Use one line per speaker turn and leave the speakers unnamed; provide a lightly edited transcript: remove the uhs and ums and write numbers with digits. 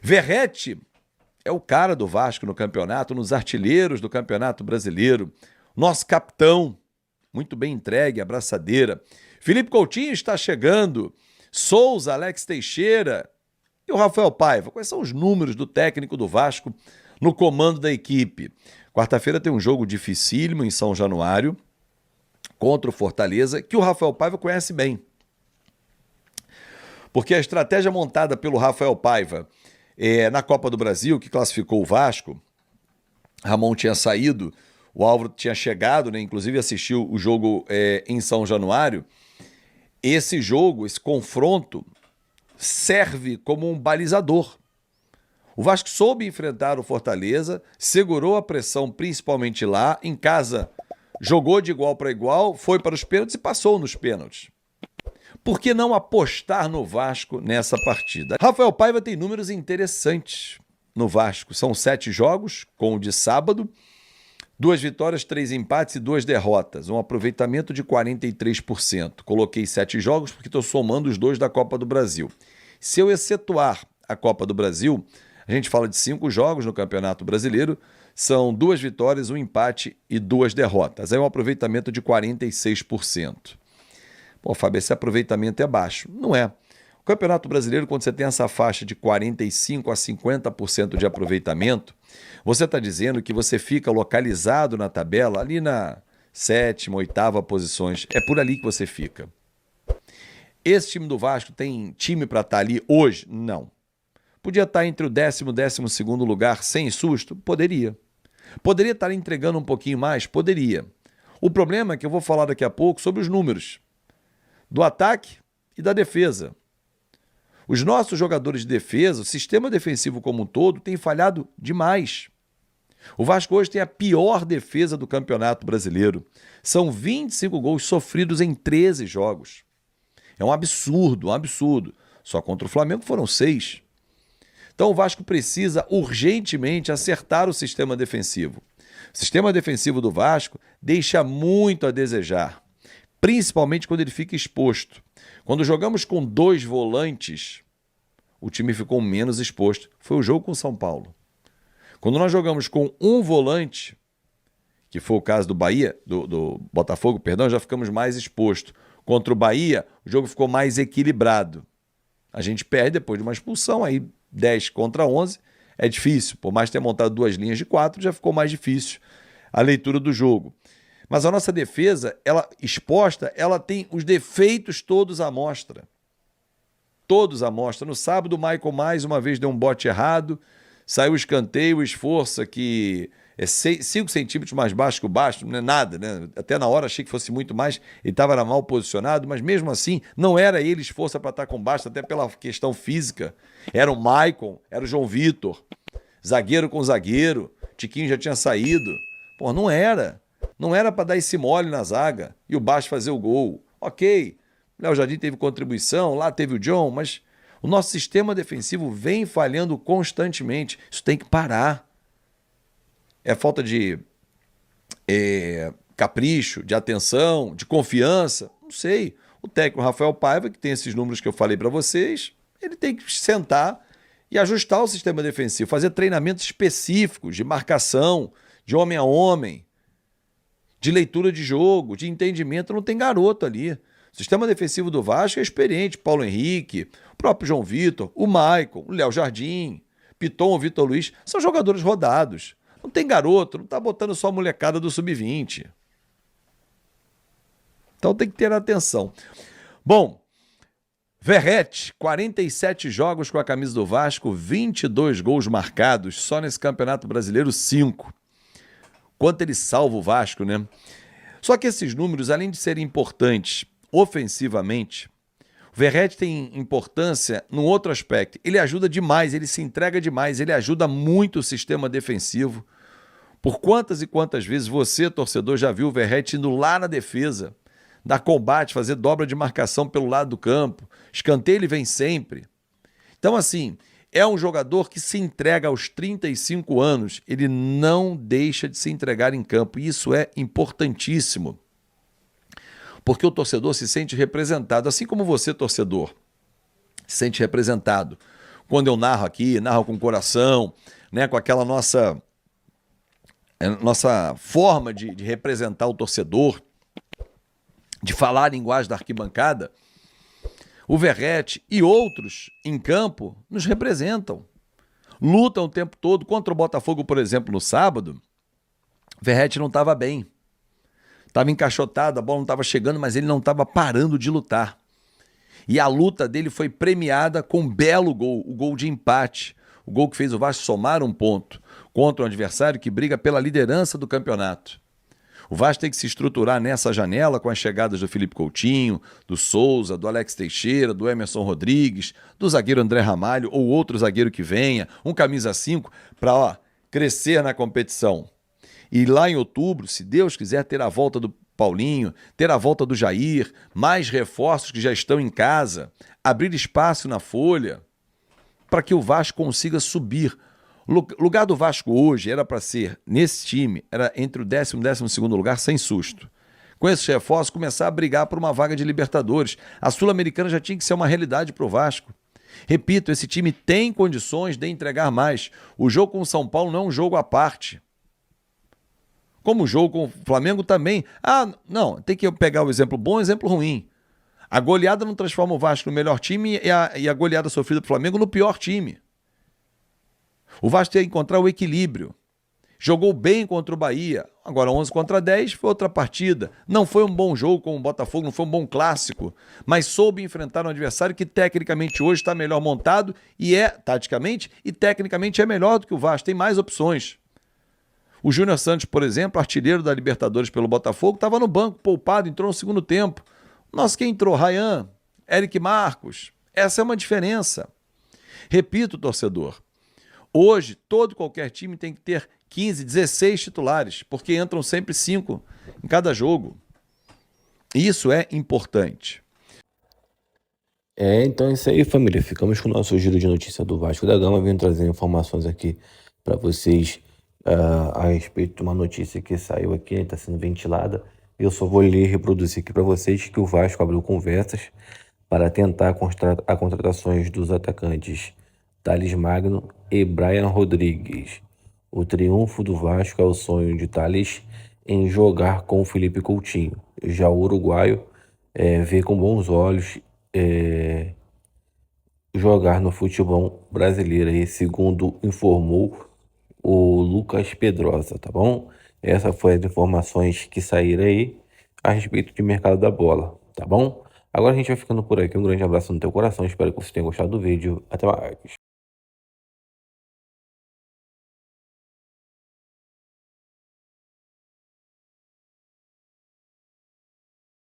Verratti é o cara do Vasco no campeonato, nos artilheiros do Campeonato Brasileiro. Nosso capitão, muito bem entregue, abraçadeira. Felipe Coutinho está chegando. Souza, Alex Teixeira e o Rafael Paiva. Quais são os números do técnico do Vasco no comando da equipe? Quarta-feira tem um jogo dificílimo em São Januário contra o Fortaleza, que o Rafael Paiva conhece bem. Porque a estratégia montada pelo Rafael Paiva na Copa do Brasil, que classificou o Vasco, Ramon tinha saído, o Álvaro tinha chegado, né? Inclusive assistiu o jogo em São Januário. Esse jogo, esse confronto, serve como um balizador. O Vasco soube enfrentar o Fortaleza, segurou a pressão principalmente lá, em casa jogou de igual para igual, foi para os pênaltis e passou nos pênaltis. Por que não apostar no Vasco nessa partida? Rafael Paiva tem números interessantes no Vasco. São 7 jogos, com o de sábado, 2 vitórias, 3 empates e 2 derrotas. Um aproveitamento de 43%. Coloquei 7 jogos porque estou somando os 2 da Copa do Brasil. Se eu excetuar a Copa do Brasil, a gente fala de 5 jogos no Campeonato Brasileiro, são 2 vitórias, 1 empate e 2 derrotas. Aí um aproveitamento de 46%. Pô, Fábio, esse aproveitamento é baixo. Não é. O Campeonato Brasileiro, quando você tem essa faixa de 45% a 50% de aproveitamento, você está dizendo que você fica localizado na tabela ali na 7ª, 8ª posições. É por ali que você fica. Esse time do Vasco tem time para estar ali hoje? Não. Podia estar entre o 10º e 12º lugar sem susto? Poderia. Poderia estar entregando um pouquinho mais? Poderia. O problema é que eu vou falar daqui a pouco sobre os números do ataque e da defesa. Os nossos jogadores de defesa, o sistema defensivo como um todo, tem falhado demais. O Vasco hoje tem a pior defesa do Campeonato Brasileiro. São 25 gols sofridos em 13 jogos. É um absurdo, um absurdo. Só contra o Flamengo foram 6. Então o Vasco precisa urgentemente acertar o sistema defensivo. O sistema defensivo do Vasco deixa muito a desejar, principalmente quando ele fica exposto. Quando jogamos com 2 volantes, o time ficou menos exposto. Foi o jogo com o São Paulo. Quando nós jogamos com 1 volante, que foi o caso do Bahia, do Botafogo, perdão, já ficamos mais expostos. Contra o Bahia, o jogo ficou mais equilibrado. A gente perde depois de uma expulsão, aí 10 contra 11 é difícil. Por mais ter montado 2 linhas de 4, já ficou mais difícil a leitura do jogo. Mas a nossa defesa, ela exposta, ela tem os defeitos todos à mostra. Todos à mostra. No sábado, o Michael mais uma vez deu um bote errado, saiu o escanteio, o esforço que é 5 centímetros mais baixo que o baixo, não é nada, né? Até na hora achei que fosse muito mais, ele estava mal posicionado, mas mesmo assim, não era ele esforço para estar com baixo, até pela questão física. Era o Maicon, era o João Vitor, zagueiro com zagueiro, Tiquinho já tinha saído. Pô, não era. Não era para dar esse mole na zaga e o Baixo fazer o gol. Ok, Léo Jardim teve contribuição, lá teve o John, mas o nosso sistema defensivo vem falhando constantemente. Isso tem que parar. É falta de capricho, de atenção, de confiança? Não sei. O técnico Rafael Paiva, que tem esses números que eu falei para vocês, ele tem que sentar e ajustar o sistema defensivo, fazer treinamentos específicos de marcação, de homem a homem, de leitura de jogo, de entendimento. Não tem garoto ali. O sistema defensivo do Vasco é experiente. Paulo Henrique, o próprio João Vitor, o Maicon, o Léo Jardim, Piton, o Vitor Luiz, são jogadores rodados. Não tem garoto, não está botando só a molecada do sub-20. Então tem que ter atenção. Bom, Verratti, 47 jogos com a camisa do Vasco, 22 gols marcados, só nesse Campeonato Brasileiro 5. Quanto ele salva o Vasco, né? Só que esses números, além de serem importantes ofensivamente, o Verratti tem importância num outro aspecto. Ele ajuda demais, ele se entrega demais, ele ajuda muito o sistema defensivo. Por quantas e quantas vezes você, torcedor, já viu o Verratti indo lá na defesa, dar combate, fazer dobra de marcação pelo lado do campo. Escanteio ele vem sempre. Então, assim, é um jogador que se entrega aos 35 anos. Ele não deixa de se entregar em campo. E isso é importantíssimo. Porque o torcedor se sente representado. Assim como você, torcedor, se sente representado quando eu narro aqui, narro com coração, né, com aquela nossa forma de representar o torcedor, de falar a linguagem da arquibancada, o Verratti e outros em campo nos representam. Lutam o tempo todo. Contra o Botafogo, por exemplo, no sábado, Verratti não estava bem. Estava encaixotado, a bola não estava chegando, mas ele não estava parando de lutar. E a luta dele foi premiada com um belo gol, o gol de empate. O gol que fez o Vasco somar um ponto contra um adversário que briga pela liderança do campeonato. O Vasco tem que se estruturar nessa janela com as chegadas do Felipe Coutinho, do Souza, do Alex Teixeira, do Emerson Rodrigues, do zagueiro André Ramalho ou outro zagueiro que venha, um camisa 5, para crescer na competição. E lá em outubro, se Deus quiser, ter a volta do Paulinho, ter a volta do Jair, mais reforços que já estão em casa, abrir espaço na folha para que o Vasco consiga subir. O lugar do Vasco hoje era para ser, nesse time, era entre o 10º e 12º lugar, sem susto. Com esses reforços, começar a brigar por uma vaga de Libertadores. A Sul-Americana já tinha que ser uma realidade para o Vasco. Repito, esse time tem condições de entregar mais. O jogo com o São Paulo não é um jogo à parte. Como o jogo com o Flamengo também. Não, tem que pegar o exemplo bom e o exemplo ruim. A goleada não transforma o Vasco no melhor time e a goleada sofrida pelo Flamengo no pior time. O Vasco tem que encontrar o equilíbrio. Jogou bem contra o Bahia. Agora 11 contra 10 foi outra partida. Não foi um bom jogo com o Botafogo, não foi um bom clássico, mas soube enfrentar um adversário que tecnicamente hoje está melhor montado e taticamente e tecnicamente é melhor do que o Vasco, tem mais opções. O Júnior Santos, por exemplo, artilheiro da Libertadores pelo Botafogo, estava no banco, poupado, entrou no segundo tempo. Nossa, quem entrou? Ryan, Eric Marcos. Essa é uma diferença. Repito, torcedor, hoje qualquer time tem que ter 15, 16 titulares, porque entram sempre 5 em cada jogo. Isso é importante.
Então é isso aí, família. Ficamos com o nosso giro de notícia do Vasco da Gama. Venho trazer informações aqui para vocês a respeito de uma notícia que saiu aqui, está sendo ventilada. Eu só vou ler e reproduzir aqui para vocês que o Vasco abriu conversas para tentar a contratações dos atacantes Thales Magno e Brian Rodrigues. O triunfo do Vasco é o sonho de Thales em jogar com o Felipe Coutinho. Já o uruguaio vê com bons olhos jogar no futebol brasileiro, e segundo informou o Lucas Pedrosa, tá bom? Essas foram as informações que saíram aí a respeito do mercado da bola, tá bom? Agora a gente vai ficando por aqui. Um grande abraço no teu coração. Espero que você tenha gostado do vídeo. Até mais.